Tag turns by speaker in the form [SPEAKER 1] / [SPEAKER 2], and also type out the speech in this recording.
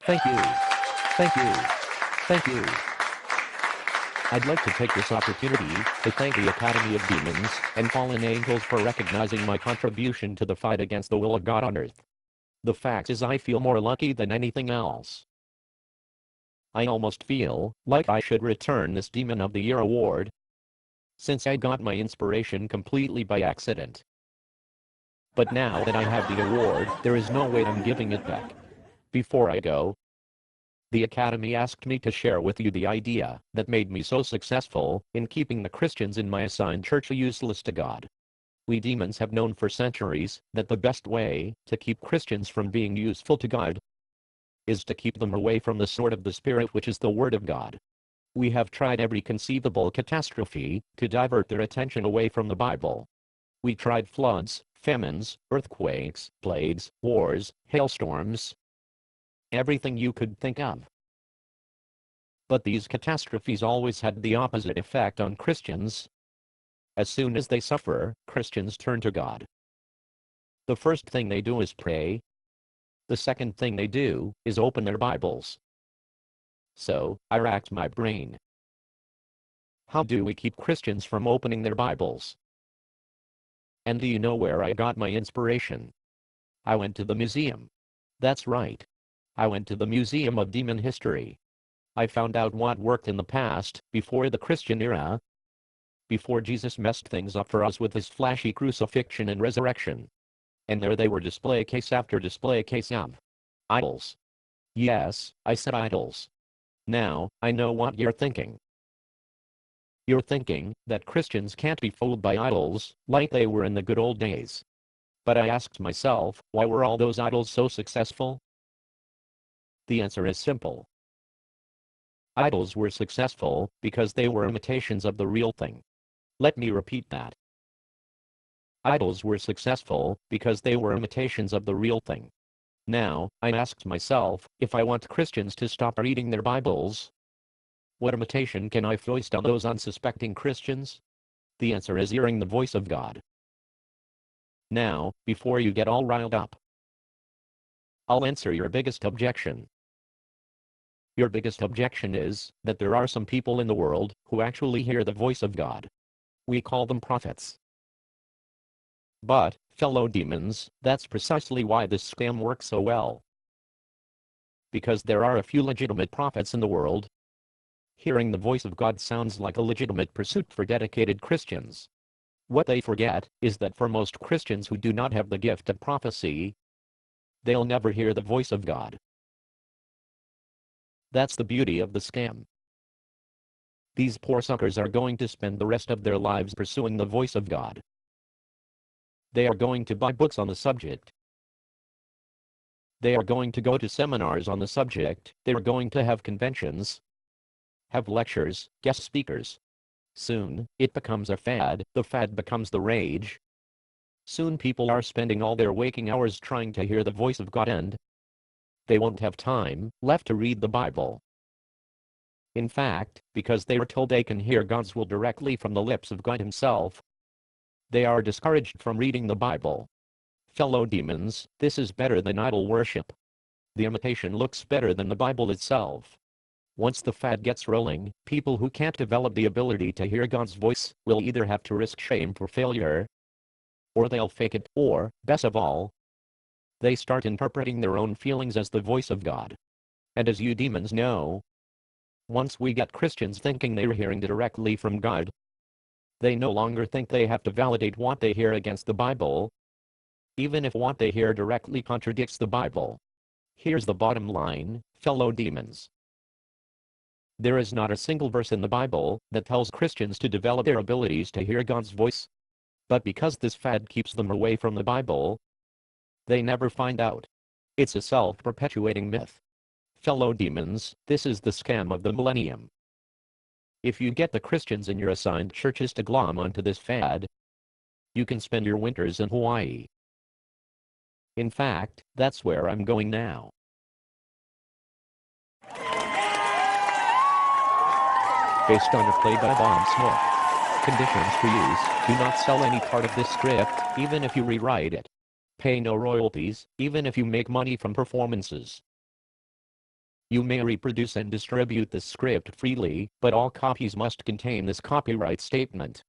[SPEAKER 1] Thank you. Thank you. Thank you. I'd like to take this opportunity to thank the Academy of Demons and Fallen Angels for recognizing my contribution to the fight against the will of God on earth. The fact is, I feel more lucky than anything else. I almost feel like I should return this Demon of the Year award, since I got my inspiration completely by accident. But now that I have the award, there is no way I'm giving it back. Before I go, the Academy asked me to share with you the idea that made me so successful in keeping the Christians in my assigned church useless to God. We demons have known for centuries that the best way to keep Christians from being useful to God is to keep them away from the sword of the Spirit, which is the Word of God. We have tried every conceivable catastrophe to divert their attention away from the Bible. We tried floods, famines, earthquakes, plagues, wars, hailstorms, everything you could think of. But these catastrophes always had the opposite effect on Christians. As soon as they suffer, Christians turn to God. The first thing they do is pray. The second thing they do is open their Bibles. So, I racked my brain. How do we keep Christians from opening their Bibles? And do you know where I got my inspiration? I went to the museum. That's right. I went to the Museum of Demon History. I found out what worked in the past, before the Christian era, before Jesus messed things up for us with his flashy crucifixion and resurrection. And there they were, display case after display case of idols. Yes, I said idols. Now, I know what you're thinking. You're thinking that Christians can't be fooled by idols, like they were in the good old days. But I asked myself, why were all those idols so successful? The answer is simple. Idols were successful because they were imitations of the real thing. Let me repeat that. Idols were successful because they were imitations of the real thing. Now, I asked myself, if I want Christians to stop reading their Bibles, what imitation can I foist on those unsuspecting Christians? The answer is hearing the voice of God. Now, before you get all riled up, I'll answer your biggest objection. Your biggest objection is that there are some people in the world who actually hear the voice of God. We call them prophets. But, fellow demons, that's precisely why this scam works so well. Because there are a few legitimate prophets in the world. Hearing the voice of God sounds like a legitimate pursuit for dedicated Christians. What they forget is that for most Christians who do not have the gift of prophecy, they'll never hear the voice of God. That's the beauty of the scam. These poor suckers are going to spend the rest of their lives pursuing the voice of God. They are going to buy books on the subject. They are going to go to seminars on the subject. They are going to have conventions, have lectures, guest speakers. Soon, it becomes a fad. The fad becomes the rage. Soon people are spending all their waking hours trying to hear the voice of God, and they won't have time left to read the Bible. In fact, because they are told they can hear God's will directly from the lips of God himself, they are discouraged from reading the Bible. Fellow demons, this is better than idol worship. The imitation looks better than the Bible itself. Once the fad gets rolling, people who can't develop the ability to hear God's voice will either have to risk shame for failure, or they'll fake it, or, best of all, they start interpreting their own feelings as the voice of God. And as you demons know, once we get Christians thinking they're hearing directly from God, they no longer think they have to validate what they hear against the Bible, even if what they hear directly contradicts the Bible. Here's the bottom line, fellow demons. There is not a single verse in the Bible that tells Christians to develop their abilities to hear God's voice. But because this fad keeps them away from the Bible, they never find out. It's a self-perpetuating myth. Fellow demons, this is the scam of the millennium. If you get the Christians in your assigned churches to glom onto this fad, you can spend your winters in Hawaii. In fact, that's where I'm going now. Based on a play by Bob Smith. Conditions for use: do not sell any part of this script, even if you rewrite it. Pay no royalties, even if you make money from performances. You may reproduce and distribute this script freely, but all copies must contain this copyright statement.